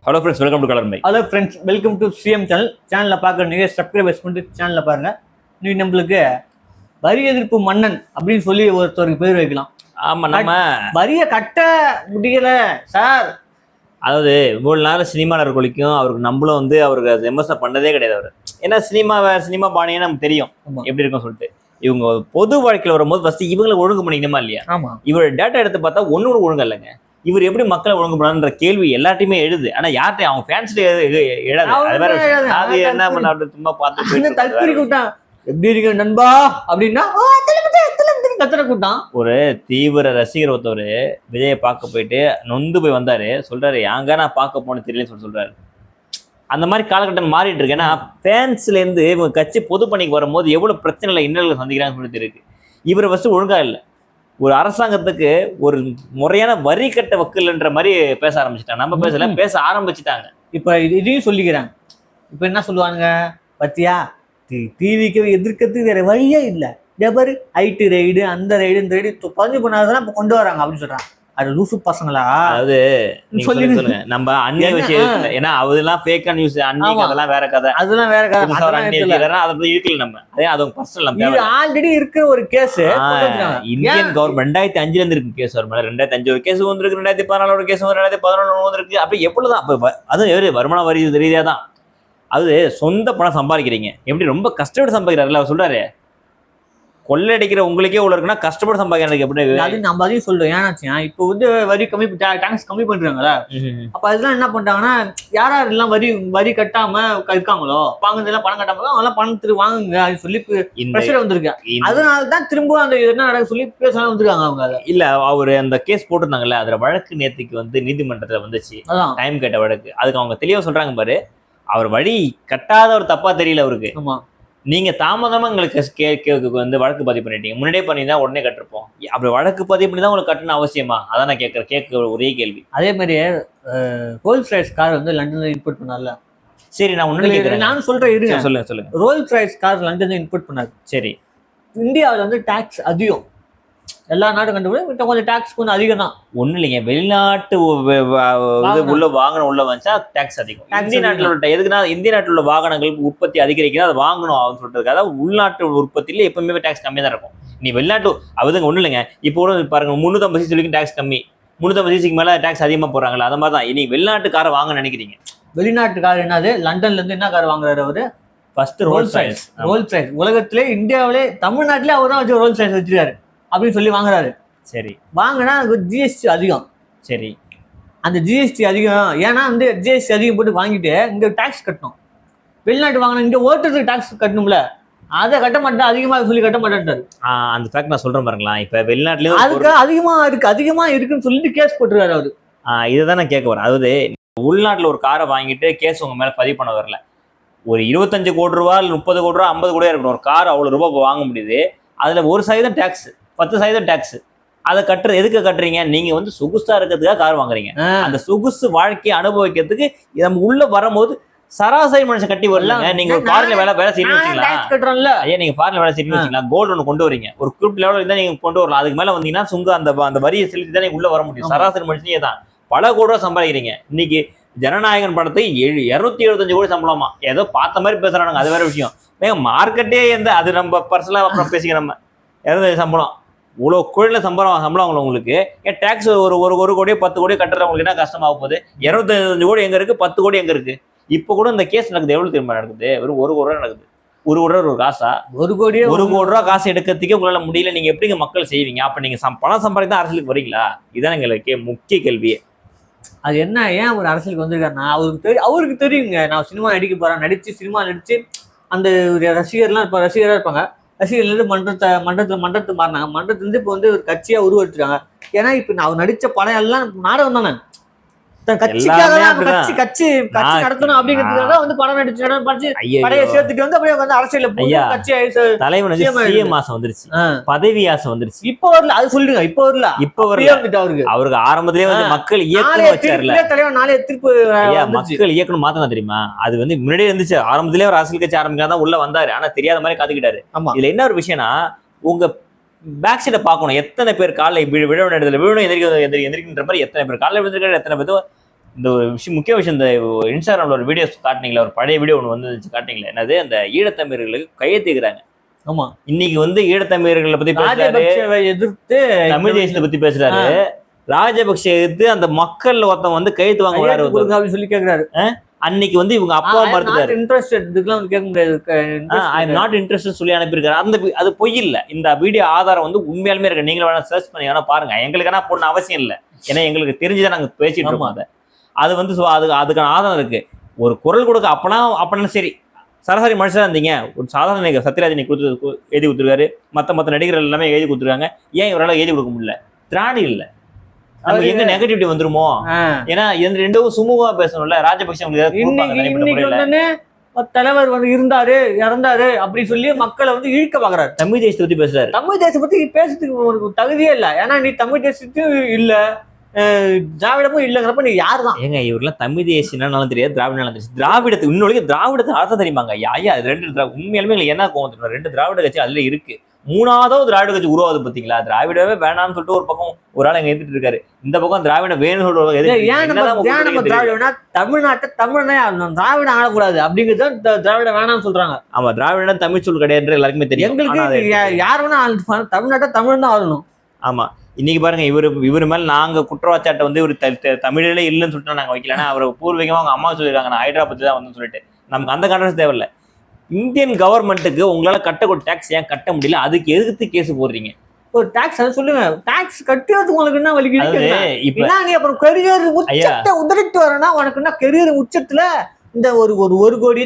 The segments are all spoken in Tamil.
Hello friends, welcome to colour my. Hello friends, welcome to CM சேனலில் பார்க்குற நிறைய சப்ஸ்கிரைபர்ஸ் பண்ணிட்டு சேனலில் பாருங்கள். இன்னைக்கு நம்மளுக்கு வரி எதிர்ப்பு மன்னன் அப்படின்னு சொல்லி ஒருத்தருக்கு பேர் வைக்கலாம். ஆமாம், நம்ம வரியை கட்ட முடியல சார். அதாவது இவ்வளோ நேரம் சினிமாவில் கொலிக்கும் அவருக்கு நம்மளும் அவருக்கு அது விமர்சனம் பண்ணதே கிடையாது. அவர் ஏன்னா சினிமா பாணியே நமக்கு தெரியும் எப்படி இருக்கும் சொல்லிட்டு. இவங்க பொது வாழ்க்கையில் வரும்போது ஃபர்ஸ்ட் இவங்களை ஒழுங்கு பண்ணிக்கணுமா இல்லையா? ஆமாம். இவரோட டேட்டா எடுத்து பார்த்தா ஒன்று ஒழுங்கு இல்லைங்க. இவர் எப்படி மக்களை ஒழுங்கு பண்ணான்ற கேள்வி எல்லாத்தையுமே எழுது. ஆனா யார்கிட்ட அவங்க ஃபேன்ஸ்ல எழாது. அது என்ன பண்ண சும்மா பார்த்து தற்கொலை கூட்டம் எப்படி இருக்கு நண்பா அப்படின்னா கத்துற கூட்டம். ஒரு தீவிர ரசிகர் ஒருத்தவர் விஜயை பார்க்க போயிட்டு நொந்து போய் வந்தாரு. சொல்றாரு, யாங்க நான் பார்க்க போன தெரியலன்னு சொல்றாரு. அந்த மாதிரி காலகட்டம் மாறிட்டு இருக்கு. ஏன்னா ஃபேன்ஸ்ல இருந்து இவங்க கட்சி பொது பணிக்கு வரும்போது எவ்வளவு பிரச்சனைகளை இன்னல்களை சந்திக்கிறாங்கன்னு சொல்லிட்டு இருக்கு. இவரை ஃபர்ஸ்ட் ஒழுங்கா இல்லை. ஒரு அரசாங்கத்துக்கு ஒரு முறையான வரி கட்ட வக்கல்ன்ற மாதிரி பேச ஆரம்பிச்சுட்டாங்க. நம்ம பேச ஆரம்பிச்சுட்டாங்க. இப்ப இதையும் சொல்லிக்கிறாங்க. இப்ப என்ன சொல்லுவாங்க பத்தியா, டிவிக்கு எதிர்க்கிறதுக்கு வேற வழியே இல்லை. டெபரு ஐடி ரைடு, அந்த ரைடு, இந்த ரைடு பதிவு பண்ணாதான் இப்ப கொண்டு வராங்க அப்படின்னு சொல்றாங்க. அது லூசு பசங்களா? அதாவது சொல்லுங்க, நம்ம அந்நிய விஷயம். ஏன்னா அதெல்லாம் ஃபேக் நியூஸ். அன்னைக்கு அதெல்லாம் வேற கதை. அதெல்லாம் வேற கதை. அதை இருக்கல நம்ம. அதே அது பர்சனல் ஆல்ரெடி இருக்கிற ஒரு கேஸ். இந்தியன் கவர்மெண்ட் 2005ல இருந்து இருக்கு கேஸ். வரும் 2005 ஒரு கேஸ் வந்திருக்கு, 2014 ஒரு கேஸ், 2014 வந்திருக்கு. அப்படி எவ்வளவுதான். அப்ப அதுவும் வருமான வரி ரீதியா தான். அது சொந்த பணம் சம்பாதிக்கிறீங்க. எப்படி ரொம்ப கஷ்டப்பட்டு சம்பாதிக்கிறாருல்ல அவர் சொல்றாரு. கொள்ளடிக்கிற உங்களுக்கே உள்ள இருக்குன்னா கஷ்டப்பட்டு சம்பாதிக்கிறது எப்படி? அது நம்ம அதையும் சொல்றோம். ஏன்னாச்சுன்னா இப்போ வரி கம்மி, டாக்ஸ் கம்மி பண்றாங்களா? அப்ப அதெல்லாம் என்ன பண்றாங்கன்னா, யாரெல்லாம் வரி கட்டாம இருக்காங்களோ, வாங்குறதெல்லாம் பணம் கட்டாம அதெல்லாம் பணத்துக்கு வாங்குங்க அப்படின்னு சொல்லி பிரஷர் வந்திருக்கு. அதனாலதான் திரும்ப அந்த என்ன நடக்க சொல்லி பேச வந்திருக்காங்க அவங்க. இல்ல, அவரு அந்த கேஸ் போட்டிருந்தாங்கல்ல, அதுல வழக்கு நேற்றுக்கு நீதிமன்றத்துல வந்துச்சு. டைம் கேட்ட வழக்கு. அதுக்கு அவங்க தெளிவா சொல்றாங்க பாரு, அவர் வழி கட்டாத ஒரு தப்பா தெரியல அவருக்கு. ஆமா, நீங்க தாமதமா எங்களுக்கு வழக்கு பதிவு பண்ணிட்டீங்க. முன்னாடியே பண்ணிதான் உடனே கட்டிருப்போம். அப்படி வழக்கு பதிவு பண்ணி தான் உங்களுக்கு கட்டணும் அவசியமா? அதான் நான் கேட்க ஒரே கேள்வி. அதே மாதிரி ரோல்ஸ் ராய்ஸ் கார் லண்டன்ல இம்போர்ட் பண்ணார்ல. சரி, நான் ஒண்ணு நானும் சொல்றேன், இருங்க. சொல்லுங்க. ரோல்ஸ் ராய்ஸ் கார் லண்டன்ல இம்போர்ட் பண்ணாரு. சரி, இந்தியாவில் டாக்ஸ் அதிகம். எல்லா நாடும் கண்டுபிடிக்கும் கொஞ்சம் டாக்ஸ் கொஞ்சம் அதிகம் தான். ஒண்ணு இல்லைங்க, வெளிநாட்டு உள்ள வாகனம் உள்ள வந்துச்சா டாக்ஸ் அதிகம். இந்திய நாட்டில் உள்ள எதுக்குன்னா, இந்திய நாட்டில் உள்ள வாகனங்களுக்கு உற்பத்தி அதிகரிக்கணும், அதை வாங்கணும் அப்படின்னு சொல்றதுக்கு. அதாவது உள்நாட்டு உற்பத்தியில எப்பவுமே டாக்ஸ் கம்மியாக தான் இருக்கும். நீ வெளிநாட்டு அதுங்க ஒண்ணு இல்லைங்க. இப்போ கூட பாருங்க, 350 cc வரைக்கும் டாக்ஸ் கம்மி, 350 cc மேல டாக்ஸ் அதிகமா போறாங்களா? அந்த மாதிரி தான் இன்னைக்கு வெளிநாட்டு காரை வாங்க நினைக்கிறீங்க. வெளிநாட்டு கார் என்னது? லண்டன்ல இருந்து என்ன கார் வாங்குறாரு அவரு? First Rolls Royce. உலகத்திலே, இந்தியாவிலே, தமிழ்நாட்டிலே அவர் தான் வச்சு ரோல்ஸ் ராய்ஸ் வச்சிருக்காரு அப்படின்னு சொல்லி வாங்குறாரு. சரி, வாங்கினா ஜிஎஸ்டி அதிகம். சரி, அந்த ஜிஎஸ்டி அதிகம். ஏன்னா ஜிஎஸ்டி அதிகம் போட்டு வாங்கிட்டு இங்க டாக்ஸ் கட்டணும். வெளிநாட்டு வாங்கினா இங்க ஓட்டுறதுக்கு டாக்ஸ் கட்டணும்ல, அதை கட்ட மாட்டேன், அதிகமாக சொல்லி கட்ட மாட்டேன்ட்டாரு. அந்த ஃபேக்ட் நான் சொல்றேன் பாருங்களா. இப்ப வெளிநாட்டுலயும் அதுக்கு அதிகமா இருக்குன்னு சொல்லிட்டு கேஸ் போட்டுருக்காரு அவரு. இதுதான் நான் கேட்க வரேன். அதாவது உள்நாட்டுல ஒரு காரை வாங்கிட்டு கேஸ் உங்க மேல பதிவு பண்ண வரல. ஒரு 25 கோடி ரூபா, 30 கோடி ரூபா, 50 கோடியா இருக்கணும். ஒரு கார் அவ்வளவு ரூபாய் வாங்க முடியுது. அதுல 1% டாக்ஸ், 10% டாக்ஸ். அதை எதுக்கு கட்டுறீங்க? நீங்க சொகுசா இருக்கிறதுக்காக கார் வாங்குறீங்க. அந்த சொகுசு வாழ்க்கையை அனுபவிக்கிறதுக்கு நம்ம உள்ள வரும்போது சராசரி மனுஷன் கட்டி வரலாங்க. நீங்க ஒரு ஃபாரின்ல வேலை செய்யணும் வச்சுக்கலாம். ஐயா, நீங்க ஃபாரின்ல வேலை செய்யணும் வச்சுக்கலாம். கோல்டு ஒன்று கொண்டு வரீங்க, ஒரு குறிப்பிட்ட லெவலில் இருந்தா நீங்க கொண்டு வரலாம். அதுக்கு மேல வந்தீங்கன்னா சுங்க அந்த வரியை செலுத்தி தான் நீங்க உள்ள வர முடியும். சராசரி மனுஷனே தான் பல கோடி ரூபா சம்பாதிக்கிறீங்க. இன்னைக்கு ஜனநாயகன் படத்தை 275 கோடி சம்பளமா ஏதோ பார்த்த மாதிரி பேசுறானுங்க. அது வேற விஷயம். மார்க்கெட்டே அது நம்ம பர்சனலா அப்புறம் பேசிக்க. நம்ம 250 சம்பளம், இவ்வளோ கோடியில் சம்பளம் உங்களுக்கு. ஏன் டேக்ஸ் ஒரு கோடியோ 10 கோடியோ கட்டுறவங்களுக்கு என்ன கஷ்டமாக போகுது? 225 கோடி எங்க இருக்கு, 10 கோடி எங்க இருக்கு? இப்போ கூட இந்த கேஸ் நடக்குது. எவ்வளவு திரும்ப நடக்குது? வெறும் 1 கோடி ரூபா நடக்குது. 1 கோடி ரூபா ஒரு காசா? 1 கோடி ரூபா காசு எடுக்கிறதுக்கே உங்களால முடியல. நீங்க எப்படிங்க மக்கள் செய்வீங்க? அப்ப நீங்க பணம் சம்பாதிக்க தான் அரசியலுக்கு வரீங்களா? இதுதான் எங்களுக்கு முக்கிய கேள்வியே. அது என்ன, ஏன் ஒரு அரசியலுக்கு வந்திருக்காருன்னா அவருக்கு தெரியுங்க. நான் சினிமா நடிக்க போறேன், சினிமா நடிச்சு அந்த ரசிகர்லாம் இப்போ ரசிகராக இருப்பாங்க. ரசிகர்லேருந்து மன்றத்தை மாறினாங்க. மன்றத்துலேருந்து இப்போ ஒரு கட்சியாக உருவெடுத்துருக்காங்க. ஏன்னா இப்போ நான் நடித்த படம் எல்லாம் நாடகம் தானே. கட்சி நடத்தணும் அப்படிங்கிறதுக்காக படம் நடிச்சு படைய சேர்த்துட்டு அப்படியே அரசியல ஆசை வந்துருச்சு, பதவி ஆசை வந்துருச்சு. இப்ப வரல, அது சொல்லுங்க. இப்ப வரல அவருக்கு ஆரம்பத்திலே மக்கள் தலைவர் நாளைய திருப்பு மக்கள் இயக்கணும் மாத்தணும் தெரியுமா? அது முன்னாடியே இருந்துச்சு. ஆரம்பத்திலே ஒரு அரசியல் கட்சி ஆரம்பிக்காதான் உள்ள வந்தாரு. ஆனா தெரியாத மாதிரி காத்துக்கிட்டாரு. இதுல என்ன ஒரு விஷயம்னா, உங்க பேக் சைட பார்க்கணும். எத்தனை பேர் காலைல விழணும் எந்திரிக்கின்ற மாதிரி எத்தனை பேர் காலைல விழுந்திருக்காரு, எத்தனை பேர் இந்த ஒரு விஷயம், முக்கிய விஷயம், இந்த இன்ஸ்டாகிராம்ல ஒரு வீடியோ காட்டினீங்களா, ஒரு பழைய வீடியோ ஒன்று வந்து காட்டினீங்களா, என்னது அந்த ஈழத்தமிழர்களுக்கு கையெழுத்திக்கிறாங்க. ஆமா, இன்னைக்கு வந்து ஈழத்தமிழர்களை பத்தி பேசுறாரு, ராஜபக்சேவை எதிர்த்து தமிழ் தேசத்தை பத்தி பேசுறாரு, ராஜபக்சே எதிர்த்து அந்த மக்கள் ஒருத்தன் வந்து கையெழுத்து வாங்க வராரு அப்படின்னு சொல்லி கேக்குறாரு. அன்னைக்கு வந்து இவங்க அப்பா மறுத்துட்டாரு. இன்ட்ரெஸ்டட், இதுக்கெல்லாம் வந்து கேட்க முடியாது. ஐ எம் நாட் இன்ட்ரெஸ்ட் சொல்லி அனுப்பியிருக்காரு. அந்த அது பொய் இல்ல. இந்த வீடியோ ஆதாரம் வந்து உண்மையாலுமே இருக்கு. நீங்களும் வேணா சர்ச் பண்ணி வேணா பாருங்க. எங்களுக்கு ஆனா போடணும் அவசியம் இல்லை, ஏன்னா எங்களுக்கு தெரிஞ்சுதான் நாங்க பேசிட்டு இருக்கோம். அதை அது வந்து அதுக்கான ஆதாரம் இருக்கு. ஒரு குரல் கொடுக்க அப்பனா சரி, சராசரி மனுஷனா இருந்தீங்க, ஒரு சாதாரண நடிகர் சத்யராஜ் எழுதி கொடுத்துருக்காரு, மத்த நடிகர்கள் எல்லாமே எழுதி கொடுத்துருக்காங்க, ஏன் இவரால் எழுதி கொடுக்க முடியல? திராணி இல்ல, நமக்கு எங்க நெகட்டிவிட்டி வந்துருமோ? ஏன்னா ரெண்டும் சுமூகமா பேசணும்ல. ராஜபக்சே தலைவர் வந்து இருந்தாரு, இறந்தாரு அப்படி சொல்லி மக்களை வந்து இழுக்க பாக்குறாரு. தமிழ் தேசத்தை பத்தி பேசுறாரு. தமிழ் தேசத்தை பத்தி பேசுறதுக்கு உனக்கு தகுதியே இல்ல. ஏன்னா நீ தமிழ் தேசத்துக்கும் இல்ல, திராவிடமும் இல்லைங்கிறப்ப நீ யாரு தான்? ஏங்க இவரெல்லாம் தமிழ் தேசியனாலும் தெரியாது, திராவிடம் தெரியும். திராவிடத்துக்கு இன்னொரு திராவிடத்தை அர்த்தம் தெரியுமாங்க? ஐயா அது உண்மையாலுமே என்ன கோவம், 2 திராவிட கட்சி அதுல இருக்கு, 3வது திராவிட கட்சி உருவாது பாத்தீங்களா? திராவிடவே வேணாம்னு சொல்லிட்டு ஒரு பக்கம் ஒரு ஆள் எங்க எடுத்துட்டு இருக்காரு, இந்த பக்கம் திராவிட வேணும்னு சொல்றாங்க. தமிழ்நாட்டை தமிழ்னே திராவிடம் ஆளக்கூடாது அப்படிங்கிறது திராவிட வேணாம்னு சொல்றாங்க. ஆமா, திராவிடம் தமிழ் சொல் கிடையாது எல்லாருக்குமே தெரியும். எங்களுக்கு யார் வேணா தமிழ்நாட்டை தமிழ் தான் ஆளணும். ஆமா, இன்னைக்கு பாருங்க, இவரு மேல நாங்க குற்றவாச்சாட்டை வந்து இவரு தமிழிலே இல்லைன்னு சொல்லிட்டு நாங்க வைக்கலன்னா, அவர் பூர்வீகமா அவங்க அம்மா சொல்லிருக்காங்க நான் ஹைதராபாத் தான் வந்து சொல்லிட்டு, நமக்கு அந்த கான்ட்ரஸ் தேவையில்லை. இந்தியன் கவர்மெண்ட்டுக்கு உங்களால கட்டக்கூடிய டாக்ஸ் ஏன் கட்ட முடியல, அதுக்கு எதிர்த்து கேஸ் போடுறீங்க? ஒரு டாக்ஸ் அதை சொல்லுங்க, டாக்ஸ் கட்டுறதுக்கு உங்களுக்கு என்ன வலிக்குது? இப்ப நீ அப்புறம் கெரியர் உச்சத்தை உதறிட்டு வரனா, உனக்கு என்ன கெரியர் உச்சத்துல இந்த ஒரு 1 கோடி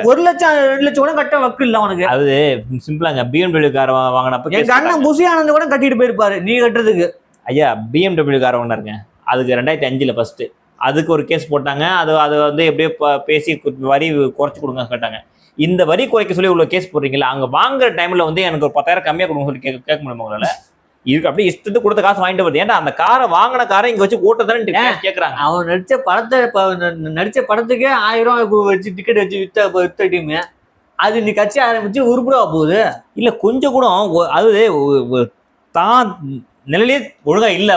1 லட்சம் 2 லட்சம் கூட கட்ட வக்கு இல்ல உனக்கு. அது சிம்பிளாங்க, BMW கார் வாங்கினப்ப எங்க அண்ணன் புசி ஆனந்த் கூட கட்டிட்டு போயிருப்பாரு நீ கட்டுறதுக்கு. ஐயா BMW கார் வாங்கினாருங்க, அதுக்கு 2005 ஃபர்ஸ்ட் அதுக்கு ஒரு கேஸ் போட்டாங்க. அது வந்து எப்படியோ பேசி வரி குறைச்சு கொடுங்க கேட்டாங்க. இந்த வரி குறைக்க சொல்லி இவ்வளவு கேஸ் போடுறீங்களா? அங்க வாங்குற டைம்ல வந்து எனக்கு ஒரு 10,000 கம்மியா கொடுங்க சொல்லி கேட்க முடியுமா உங்களால? இதுக்கு அப்படியே இஷ்டத்துக்கு கொடுத்த காசு வாங்கிட்டு வருது. ஏன்னா அந்த காரை வாங்கின காரை இங்க வச்சு கூட்டத்தானே கேட்கறாங்க. அவன் நடிச்ச படத்துக்கே 1000 ரூபாய் வச்சு டிக்கெட் வச்சு வித்த டீம் அது நீ கட்சி ஆரம்பிச்சு உருப்படா போகுது இல்ல? கொஞ்சம் கூட அது தான் நிலையிலே ஒழுங்கா இல்ல.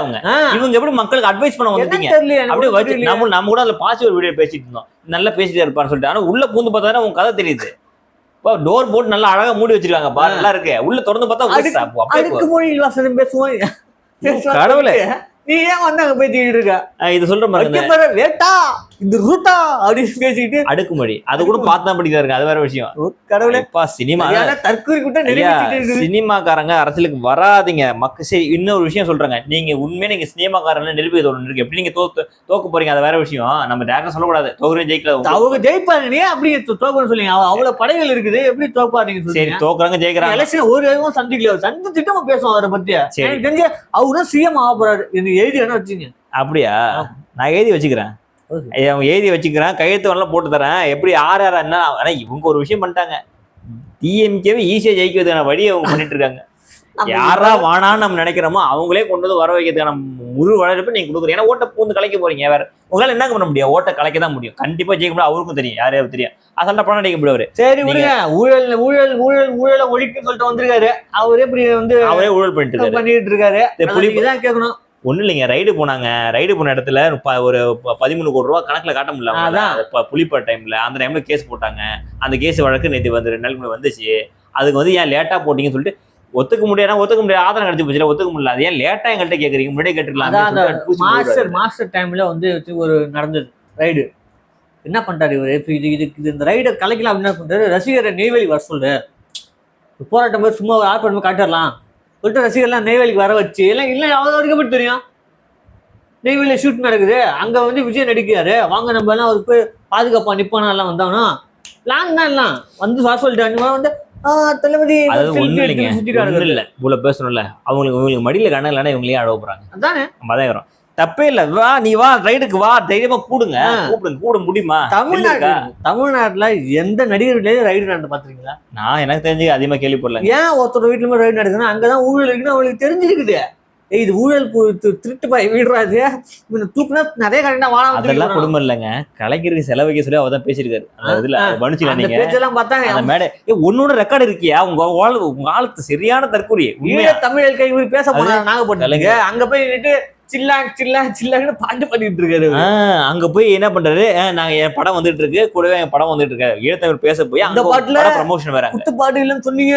இவங்க எப்படி மக்களுக்கு அட்வைஸ் பண்ண வந்துட்டீங்க? அப்படியே வச்சு நம்ம கூட அதுல பாசிட்டிவ் வீடியோ பேசிட்டு இருந்தோம், நல்லா பேசிட்டே இருப்பான்னு சொல்லிட்டு. ஆனா உள்ள பூந்து பார்த்தா உங்க கதை தெரியுது. டோர் போட்டு நல்லா அழகா மூடி வச்சிருக்காங்க, நல்லா இருக்கு. உள்ள திறந்து பார்த்தா அடுக்கு மொழி வாசனம் பேசுவோம். கடவுளே, நீ ஏன் வந்து அங்க போய் தீட்டு இருக்க? இது சொல்ற மாதிரி வேட்டா இது ரூட்டா அப்படின்னு பேசிட்டு அடுக்குமொழி அது கூட பார்த்தா படிக்கிறா இருக்கு, அது வேற விஷயம். கடவுளே, சினிமா தற்கூரி கூட்ட சினிமாக்காரங்க அரசியலுக்கு வராதிங்க மக்கள். சரி, இன்னொரு விஷயம் சொல்றாங்க, நீங்க உண்மையா நீங்க சினிமாக்காரங்க நிரூபிக்க தோணு இருக்கு, எப்படி நீங்க தோக்க போறீங்க, அது வேற விஷயம். நம்ம டேரக்டா சொல்லக்கூடாது தோக்குறே ஜெயிக்கல, அவங்க ஜெயிப்பாங்க அப்படி தோக்கணும்னு சொல்லுங்க. அவ்வளவு படைகள் இருக்குது, எப்படி தோப்பாதீங்க? சரி, தோக்குறாங்க ஜெயிக்கிறாங்க. எலெக்ஷன் ஒரு சந்திக்கல, சந்திச்சுட்டு நம்ம பேசுவோம் அவரை பத்தி. எனக்கு தெரிஞ்ச அவருதான் சிஎம் ஆக போறாரு. எழுதி வேணா வச்சுங்க. அப்படியா? நான் எழுதி வச்சுக்கிறேன், அவங்க எழுதி வச்சுக்கிறேன், கையெழுத்து வரலாம் போட்டு தரேன். எப்படி யார் என்ன? ஆனா இவங்க ஒரு விஷயம் பண்ணிட்டாங்க, டிஎம்கேவே ஈஸியா ஜெயிக்கிறதுக்கான வழியை அவங்க பண்ணிட்டு இருக்காங்க. யாரா வானான்னு நம்ம நினைக்கிறோமோ அவங்களே கொண்டு வந்து வர வைக்கிறதுக்கான முழு வளர்ப்பு நீங்க கொடுக்குறீங்க. ஏன்னா ஓட்டை பூந்து கலைக்க போறீங்க. வேற உங்களால என்ன பண்ண முடியும்? ஓட்டை கலைக்க தான் முடியும். கண்டிப்பா ஜெயிக்க முடியும், அவருக்கும் தெரியும், யாரையாவது தெரியும். அசால்ட்டா பணம் அடிக்க முடியாது. சரி, ஊழலை ஒழிக்குன்னு சொல்லிட்டு வந்திருக்காரு. அவரே இப்படி வந்து அவரே ஊழல் பண்ணிட்டு இருக்காரு. புலிதான் கேட்கணும். ஒன்றும் இல்லைங்க, ரைடு போன இடத்துல ஒரு 13 கோடி ரூபா கணக்கில் காட்ட முடியல. புலிப்பா டைம்ல அந்த டைம்ல கேஸ் போட்டாங்க. அந்த கேஸ் வழக்கு நேற்று வந்து 2 நாளுக்கு முன்னாடி வந்துச்சு. அதுக்கு வந்து ஏன் லேட்டா போட்டீங்கன்னு சொல்லிட்டு ஒத்துக்க முடியாது, ஆதாரம் கிடைச்சி போச்சு, ஒத்துக்க முடியல. அது ஏன் லேட்டா எங்கள்கிட்ட கேட்குறீங்க, முன்னாடியே கேட்டுக்கலாம். மாஸ்டர் டைம்ல வந்து ஒரு நடந்தது ரைடு. என்ன பண்ணிட்டாரு இவரு? இதுக்கு இந்த ரைடை கலைக்கலாம் என்ன பண்றாரு? ரசிகரை நெய்வேலி வர சொல்றாரு. போராட்டம் போது சும்மா ஒரு ஆர்ப்பாட்டம் காட்டிடலாம் சொல்லிட்டு ரசிகர்லாம் நெய்வேலிக்கு வர வச்சு இல்லை அவ்வளோ வரைக்கும் எப்படி தெரியும்? நெய்வேலியில் ஷூட் நடக்குது, அங்கே வந்து விஜய் நடிக்கிறாரு, வாங்க நம்ம எல்லாம் அவருக்கு பாதுகாப்பா நிப்பானா எல்லாம் வந்தாங்கன்னா பிளான் தான் எல்லாம் வந்து வர சொல்லிட்டாங்க. வந்து தளபதி இல்ல இவ்வளவு பேசணும்ல, அவங்களுக்கு மடியில கணக்கு இல்லைன்னா இவங்களே அழக போறாங்க. அதானே மதம் தப்பே இல்ல, வா நீ வா ரைடுக்கு வா, தைரியமா கூடுங்க, கூட முடியுமா? தமிழ்நாட்டுல எந்த நடிகர் வீட்லயும் ரைடு நடந்து பாத்துருக்கீங்களா? நான் எனக்கு தெரிஞ்சு அதிகமா கேள்விப்படல. ஏன் ஒருத்தர் வீட்டுல ரைடு நடக்குதுன்னா அங்கதான் ஊழல் இருக்குன்னு அவங்களுக்கு தெரிஞ்சிருக்குது. இது ஊழல் திருட்டு பாய் வீடுறாது, தூக்குனா நிறைய கரெக்டா வாழ. அதெல்லாம் குடும்பம் இல்லைங்க, கலைஞருக்கு செலவைக்க சொல்லி அவதான் பேசியிருக்காரு. இதுல கவனிச்சுக்கலாம் நீங்க பேச்செல்லாம் பார்த்தா மேடை ஒன்னோட ரெக்கார்டு இருக்கியா? உங்க ஆளுக்கு சரியான தற்கொலை. தமிழ் கை பேச போனாங்க நாகப்பட்டினத்துக்கு, அங்க போய் நின்று சில்லான்னு பாட்டு பாடிட்டு இருக்காரு. அங்க போய் என்ன பண்றாரு, நாங்க என் படம் வந்துட்டு இருக்கு, கூடவே என் படம் வந்துட்டு இருக்காரு, ஈழத்தமிழ் பேச போய் அந்த பாட்டுல ப்ரமோஷன் வேற. குத்து பாட்டு இல்லைன்னு சொன்னீங்க,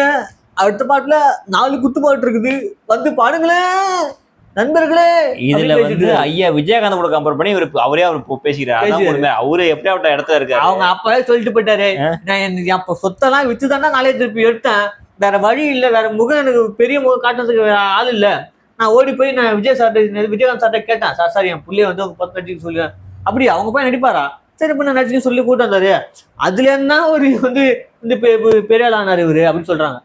அடுத்த பாட்டுல 4 குத்து பாட்டு இருக்குது, வந்து பாடுங்களேன் நண்பர்களே. இதுல வந்து ஐயா விஜயகாந்த் கூட கம்பேர் பண்ணி அவரே பேசிக்கிறாரு. அவரு எப்படியாப்பட்ட இடத்துல இருக்காரு. அவங்க அப்பவே சொல்லிட்டு போயிட்டாரு, நான் அப்ப சொத்தெல்லாம் வித்துதானே நாளைய திருப்பி எடுத்தேன், வேற வழி இல்ல, வேற முகம் எனக்கு பெரிய முகம் காட்டுறதுக்கு வேற ஆள் இல்ல, நான் ஓடி போய் நான் விஜயகாந்த் சார்ட்ட கேட்டேன், சார் என் புள்ளைய வந்து 10 நடிச்சுக்க சொல்லுவேன். அப்படி அவங்க போய் நடிப்பாரா, சரி இப்ப நான் நடிச்சுக்க சொல்லி கூட்டம் வந்தாரு. அதுல என்ன ஒரு வந்து இந்த பெரிய ஆள் ஆனாரு இவரு அப்படின்னு சொல்றாங்க.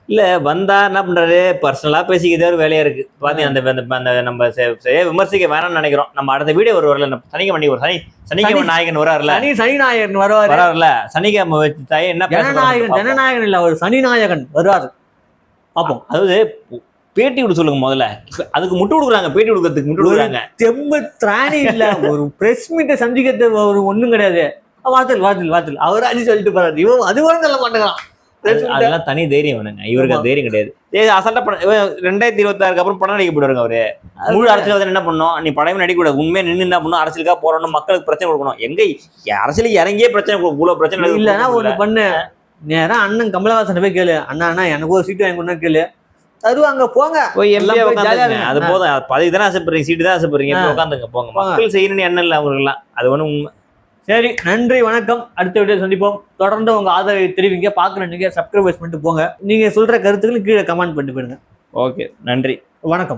இல்ல வந்தா என்ன பண்றாரு, பர்சனலா பேசிக்கிட்டே ஒரு வேலையா இருக்கு. பாத்தீங்க அந்த நம்ம விமர்சிக்க வேணாம்னு நினைக்கிறோம். நம்ம அடுத்த வீடியோ வரல, சனிக்கிழமை ஒரு சனிக்கிழமை நாயகன் வராருல, சனி நாயகன் வராருல, சனிக்கிழமை வச்சு என்ன ஜனநாயகன் இல்ல, ஒரு சனி நாயகன் வருவாரு பாப்போம். அதாவது பேட்டி விட சொல்லுங்க முதல்ல, அதுக்கு முட்டு கொடுக்குறாங்க, பேட்டி கொடுக்கறதுக்கு முட்டு கொடுக்குறாங்க. தெம்பு திராணி இல்ல, ஒரு பிரஸ் மீட்டை சந்திக்கிறது ஒரு ஒண்ணும் கிடையாது. வாத்தல் அவராஜி சொல்லிட்டு போறாரு, இவன் அது கூட சொல்ல மாட்டேங்கிறான். அதெல்லாம் தனி தைரியம் வேணுங்க, இவருக்கு தைரியம் கிடையாது. அசல்ட்டா 2026 அப்புறம் படம் நடிக்க போயிடுவாங்க. அவரு முழு அரசியல் என்ன பண்ணோம், நீ படமே நடிக்க கூடாது, உண்மையா நின்று என்ன பண்ணும், அரசியலுக்காக போறோம், மக்களுக்கு பிரச்சனை கொடுக்கணும். எங்க அரசியலுக்கு இறங்கியே பிரச்சனை, இவ்வளவு பிரச்சனை இல்லைன்னா ஒண்ணு பண்ணு, நேரா அண்ணன் கமலஹாசன் போய் கேளு, அண்ணா எனக்கு ஒரு சீட்டு வாங்கி கொடுன்னு கேளு, தருவாங்க, போங்க போய் எம்பியா உட்காந்துங்க. அது போதும், பதவி தானே ஆசைப்படுறீங்க, சீட்டு தான் ஆசைப்படுறீங்க, உட்காந்துங்க போங்க. மக்கள் செய்யணும்னு எண்ணம் இல்லை அவங்களுக்குலாம், அது ஒண்ணு உண்மை. சரி, நன்றி, வணக்கம். அடுத்த வீடியோ சந்திப்போம். தொடர்ந்து உங்க ஆதரவை தெரிவிங்க. பாக்குற நீங்க சப்ஸ்கிரைபர்ஸ் பண்ணிட்டு போங்க. நீங்க சொல்ற கருத்துக்களும் கீழே கமெண்ட் பண்ணிட்டு போயிடுங்க. ஓகே, நன்றி, வணக்கம்.